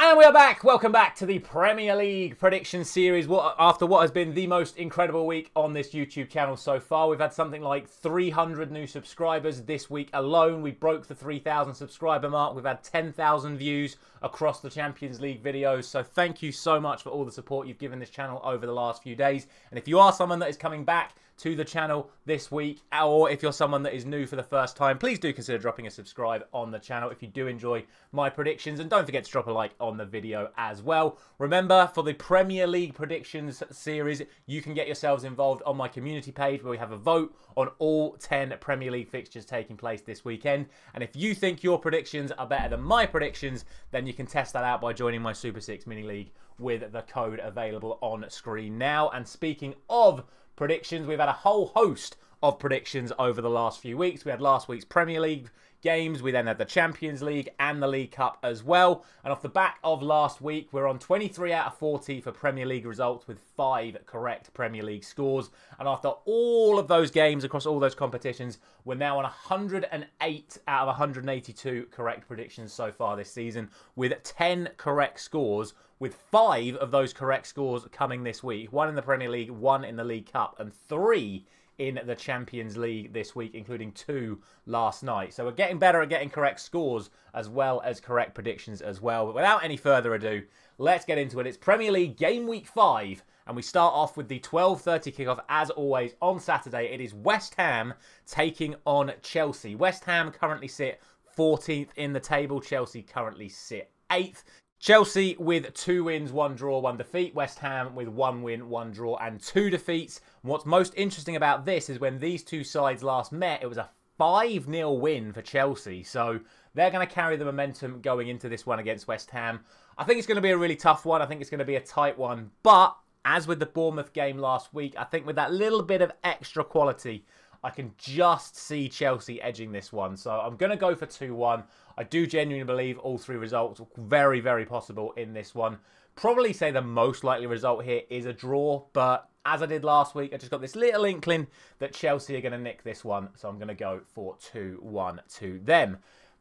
And we are back. Welcome back to the Premier League prediction series. After what has been the most incredible week on this YouTube channel so far, we've had something like 300 new subscribers this week alone. We broke the 3,000 subscriber mark. We've had 10,000 views across the Champions League videos. So thank you so much for all the support you've given this channel over the last few days. And if you are someone that is coming back to the channel this week, or if you're someone that is new for the first time, please do consider dropping a subscribe on the channel if you do enjoy my predictions, and don't forget to drop a like on the video as well. Remember, for the Premier League predictions series, you can get yourselves involved on my community page where we have a vote on all 10 Premier League fixtures taking place this weekend. And if you think your predictions are better than my predictions, then you can test that out by joining my Super 6 mini league with the code available on screen now. And speaking of predictions, we've had a whole host of predictions over the last few weeks. We had last week's Premier League games, we then had the Champions League and the League Cup as well. And off the back of last week, we're on 23 out of 40 for Premier League results with 5 correct Premier League scores. And after all of those games across all those competitions, we're now on 108 out of 182 correct predictions so far this season, with 10 correct scores, with 5 of those correct scores coming this week. 1 in the Premier League, 1 in the League Cup, and 3 in the Champions League this week, including 2 last night. So we're getting better at getting correct scores as well as correct predictions as well. But without any further ado, let's get into it. It's Premier League Game Week 5, and we start off with the 12:30 kickoff as always on Saturday. It is West Ham taking on Chelsea. West Ham currently sit 14th in the table. Chelsea currently sit 8th. Chelsea with 2 wins, 1 draw, 1 defeat. West Ham with 1 win, 1 draw and 2 defeats. And what's most interesting about this is when these two sides last met, it was a 5-0 win for Chelsea. So they're going to carry the momentum going into this one against West Ham. I think it's going to be a really tough one. I think it's going to be a tight one. But as with the Bournemouth game last week, I think with that little bit of extra quality, I can just see Chelsea edging this one. So I'm going to go for 2-1. I do genuinely believe all 3 results are very, very possible in this one. Probably say the most likely result here is a draw. But as I did last week, I just got this little inkling that Chelsea are going to nick this one. So I'm going to go for 2-1 to them.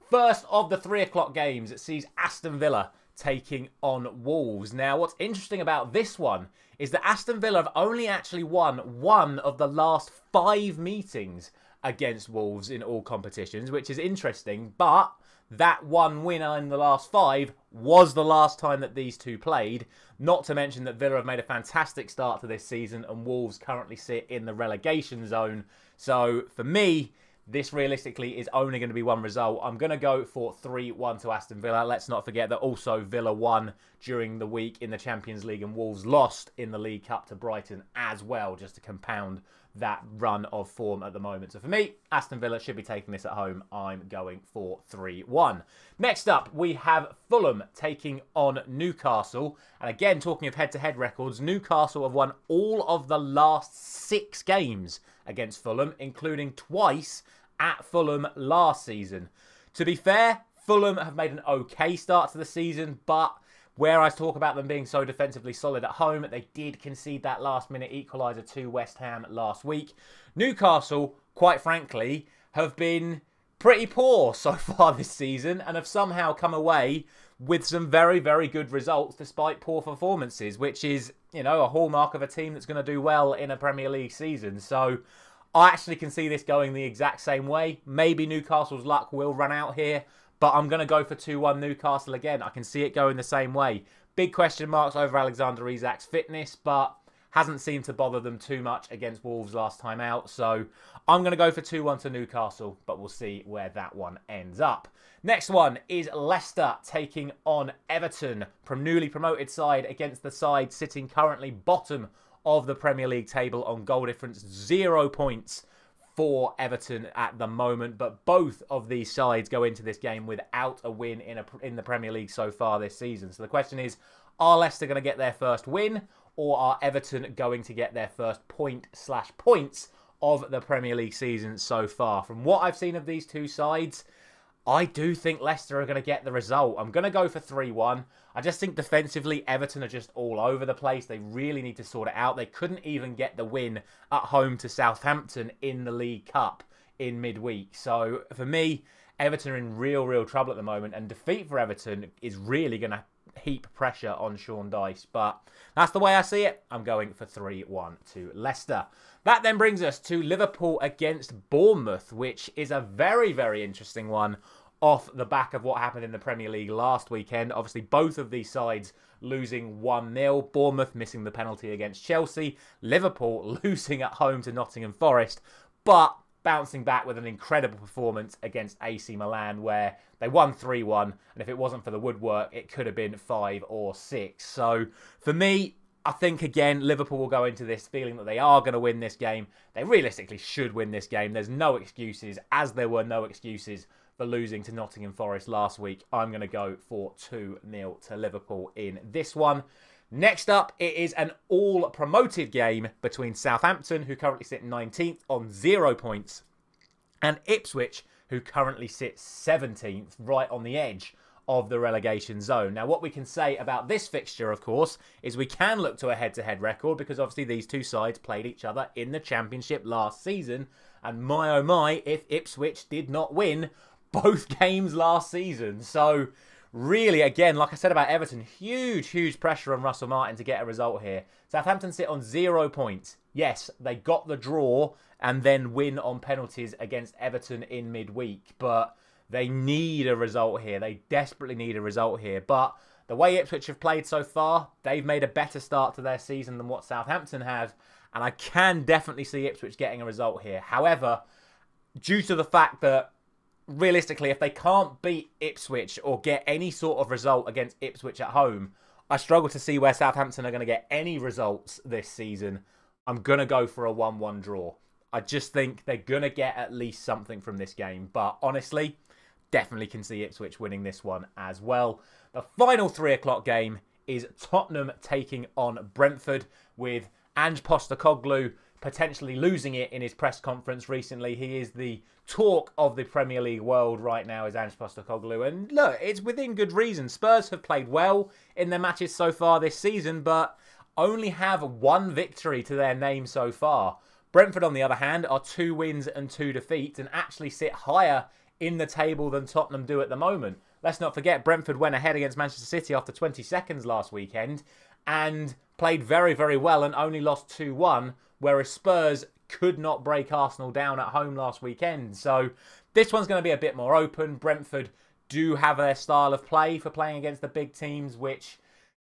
First of the 3 o'clock games, it sees Aston Villa taking on Wolves. Now, what's interesting about this one is that Aston Villa have only actually won 1 of the last 5 meetings against Wolves in all competitions, which is interesting. But that 1 winner in the last 5 was the last time that these two played. Not to mention that Villa have made a fantastic start to this season and Wolves currently sit in the relegation zone. So for me, this realistically is only going to be 1 result. I'm going to go for 3-1 to Aston Villa. Let's not forget that also Villa won during the week in the Champions League and Wolves lost in the League Cup to Brighton as well, just to compound that run of form at the moment. So for me, Aston Villa should be taking this at home. I'm going for 3-1. Next up, we have Fulham taking on Newcastle. And again, talking of head-to-head records, Newcastle have won all of the last 6 games against Fulham, including twice at Fulham last season. To be fair, Fulham have made an okay start to the season, but where I talk about them being so defensively solid at home, they did concede that last-minute equaliser to West Ham last week. Newcastle, quite frankly, have been pretty poor so far this season and have somehow come away with some very, very good results despite poor performances, which is, you know, a hallmark of a team that's going to do well in a Premier League season. So I actually can see this going the exact same way. Maybe Newcastle's luck will run out here, but I'm going to go for 2-1 Newcastle again. I can see it going the same way. Big question marks over Alexander Isak's fitness, but hasn't seemed to bother them too much against Wolves last time out. So I'm going to go for 2-1 to Newcastle, but we'll see where that one ends up. Next one is Leicester taking on Everton, from newly promoted side against the side sitting currently bottom of the Premier League table on goal difference. 0 points for Everton at the moment, but both of these sides go into this game without a win in the Premier League so far this season. So the question is, are Leicester going to get their first win, or are Everton going to get their first point/points of the Premier League season so far? From what I've seen of these two sides, I do think Leicester are going to get the result. I'm going to go for 3-1. I just think defensively, Everton are just all over the place. They really need to sort it out. They couldn't even get the win at home to Southampton in the League Cup in midweek. So for me, Everton are in real trouble at the moment. And defeat for Everton is really going to heap pressure on Sean Dyche. But that's the way I see it. I'm going for 3-1 to Leicester. That then brings us to Liverpool against Bournemouth, which is a very, very interesting one off the back of what happened in the Premier League last weekend. Obviously, both of these sides losing 1-0. Bournemouth missing the penalty against Chelsea. Liverpool losing at home to Nottingham Forest, but bouncing back with an incredible performance against AC Milan, where they won 3-1, and if it wasn't for the woodwork, it could have been 5 or 6. So, for me, I think, again, Liverpool will go into this feeling that they are going to win this game. They realistically should win this game. There's no excuses, as there were no excuses for losing to Nottingham Forest last week. I'm going to go for 2-0 to Liverpool in this one. Next up, it is an all-promoted game between Southampton, who currently sit 19th on 0 points, and Ipswich, who currently sit 17th, right on the edge of the relegation zone. Now, what we can say about this fixture, of course, is we can look to a head-to-head record, because obviously these two sides played each other in the Championship last season, and my oh my, if Ipswich did not win both games last season. So, really, again, like I said about Everton, huge pressure on Russell Martin to get a result here. Southampton sit on 0 points. Yes, they got the draw and then win on penalties against Everton in midweek, but they need a result here. They desperately need a result here. But the way Ipswich have played so far, they've made a better start to their season than what Southampton have, and I can definitely see Ipswich getting a result here. However, due to the fact that realistically, if they can't beat Ipswich or get any sort of result against Ipswich at home, I struggle to see where Southampton are going to get any results this season. I'm going to go for a 1-1 draw. I just think they're going to get at least something from this game. But honestly, definitely can see Ipswich winning this one as well. The final 3 o'clock game is Tottenham taking on Brentford, with Ange Postecoglou potentially losing it in his press conference recently. He is the talk of the Premier League world right now, is Ange Postecoglou. And look, it's within good reason. Spurs have played well in their matches so far this season, but only have 1 victory to their name so far. Brentford, on the other hand, are 2 wins and 2 defeats and actually sit higher in the table than Tottenham do at the moment. Let's not forget, Brentford went ahead against Manchester City after 20 seconds last weekend and played very, very well and only lost 2-1, whereas Spurs could not break Arsenal down at home last weekend. So this one's going to be a bit more open. Brentford do have their style of play for playing against the big teams, which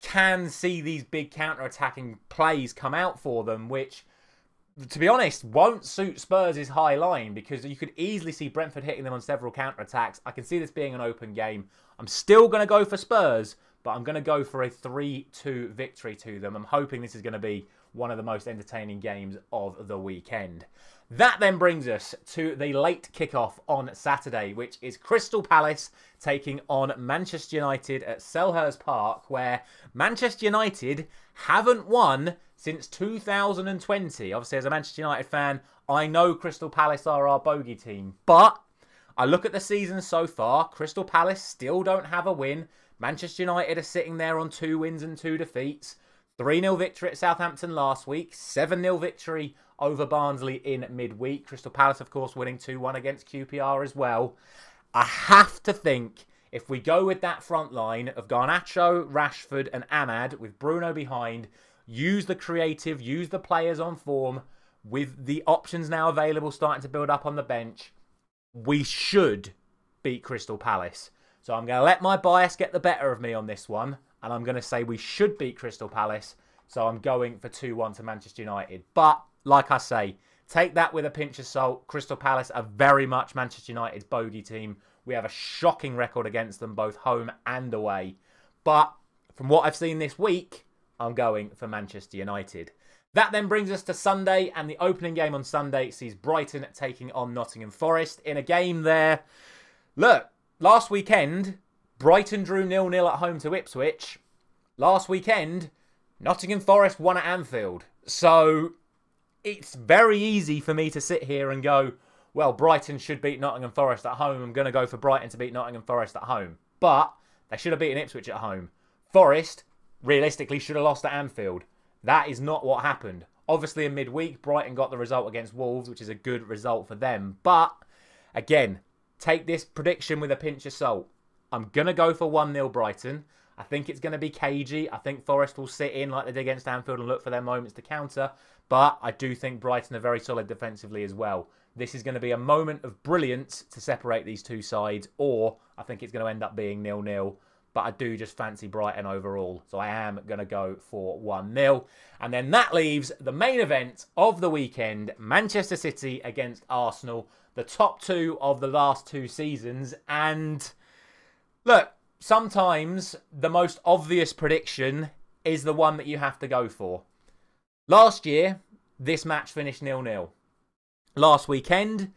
can see these big counter-attacking plays come out for them, which, to be honest, won't suit Spurs' high line, because you could easily see Brentford hitting them on several counter-attacks. I can see this being an open game. I'm still going to go for Spurs, but I'm going to go for a 3-2 victory to them. I'm hoping this is going to be one of the most entertaining games of the weekend. That then brings us to the late kickoff on Saturday, which is Crystal Palace taking on Manchester United at Selhurst Park, where Manchester United haven't won since 2020. Obviously, as a Manchester United fan, I know Crystal Palace are our bogey team, but I look at the season so far, Crystal Palace still don't have a win. Manchester United are sitting there on 2 wins and 2 defeats. 3-0 victory at Southampton last week. 7-0 victory over Barnsley in midweek. Crystal Palace, of course, winning 2-1 against QPR as well. I have to think, if we go with that front line of Garnacho, Rashford and Ahmad, with Bruno behind, use the creative, use the players on form, with the options now available starting to build up on the bench, we should beat Crystal Palace. So I'm going to let my bias get the better of me on this one, and I'm going to say we should beat Crystal Palace. So I'm going for 2-1 to Manchester United. But, like I say, take that with a pinch of salt. Crystal Palace are very much Manchester United's bogey team. We have a shocking record against them, both home and away. But, from what I've seen this week, I'm going for Manchester United. That then brings us to Sunday, and the opening game on Sunday sees Brighton taking on Nottingham Forest in a game there. Look, last weekend, Brighton drew 0-0 at home to Ipswich. Last weekend, Nottingham Forest won at Anfield. So, it's very easy for me to sit here and go, well, Brighton should beat Nottingham Forest at home. I'm going to go for Brighton to beat Nottingham Forest at home. But, they should have beaten Ipswich at home. Forest, realistically, should have lost at Anfield. That is not what happened. Obviously, in midweek, Brighton got the result against Wolves, which is a good result for them. But, again, take this prediction with a pinch of salt. I'm going to go for 1-0 Brighton. I think it's going to be cagey. I think Forest will sit in like they did against Anfield and look for their moments to counter. But I do think Brighton are very solid defensively as well. This is going to be a moment of brilliance to separate these two sides, or I think it's going to end up being 0-0. But I do just fancy Brighton overall. So I am going to go for 1-0. And then that leaves the main event of the weekend, Manchester City against Arsenal. The top two of the last 2 seasons. And look, sometimes the most obvious prediction is the one that you have to go for. Last year, this match finished 0-0. Last weekend,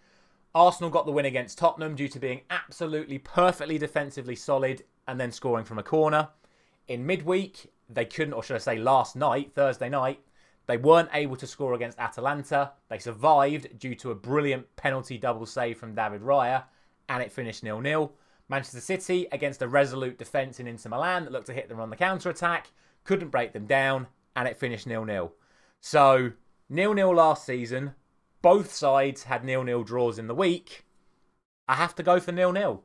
Arsenal got the win against Tottenham due to being absolutely perfectly defensively solid and then scoring from a corner. In midweek, they couldn't, or should I say last night, Thursday night, they weren't able to score against Atalanta. They survived due to a brilliant penalty double save from David Raya, and it finished 0-0. Manchester City against a resolute defence in Inter Milan that looked to hit them on the counter-attack, couldn't break them down, and it finished 0-0. So, 0-0 last season. Both sides had 0-0 draws in the week. I have to go for 0-0.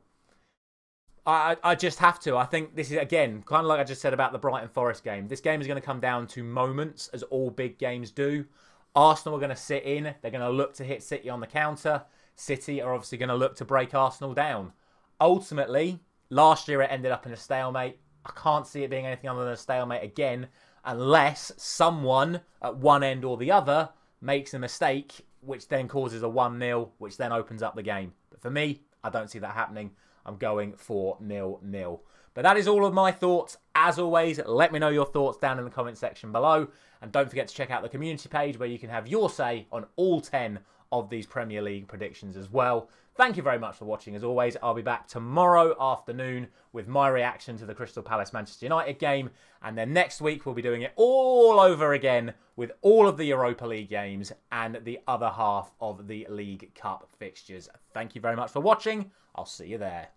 I just have to. I think this is, again, kind of like I just said about the Brighton Forest game. This game is going to come down to moments, as all big games do. Arsenal are going to sit in. They're going to look to hit City on the counter. City are obviously going to look to break Arsenal down. Ultimately, last year it ended up in a stalemate. I can't see it being anything other than a stalemate again, unless someone at one end or the other makes a mistake, which then causes a 1-0, which then opens up the game. But for me, I don't see that happening. I'm going for 0-0. But that is all of my thoughts. As always, let me know your thoughts down in the comment section below. And don't forget to check out the community page where you can have your say on all 10 of these Premier League predictions as well. Thank you very much for watching. As always, I'll be back tomorrow afternoon with my reaction to the Crystal Palace Manchester United game. And then next week, we'll be doing it all over again with all of the Europa League games and the other half of the League Cup fixtures. Thank you very much for watching. I'll see you there.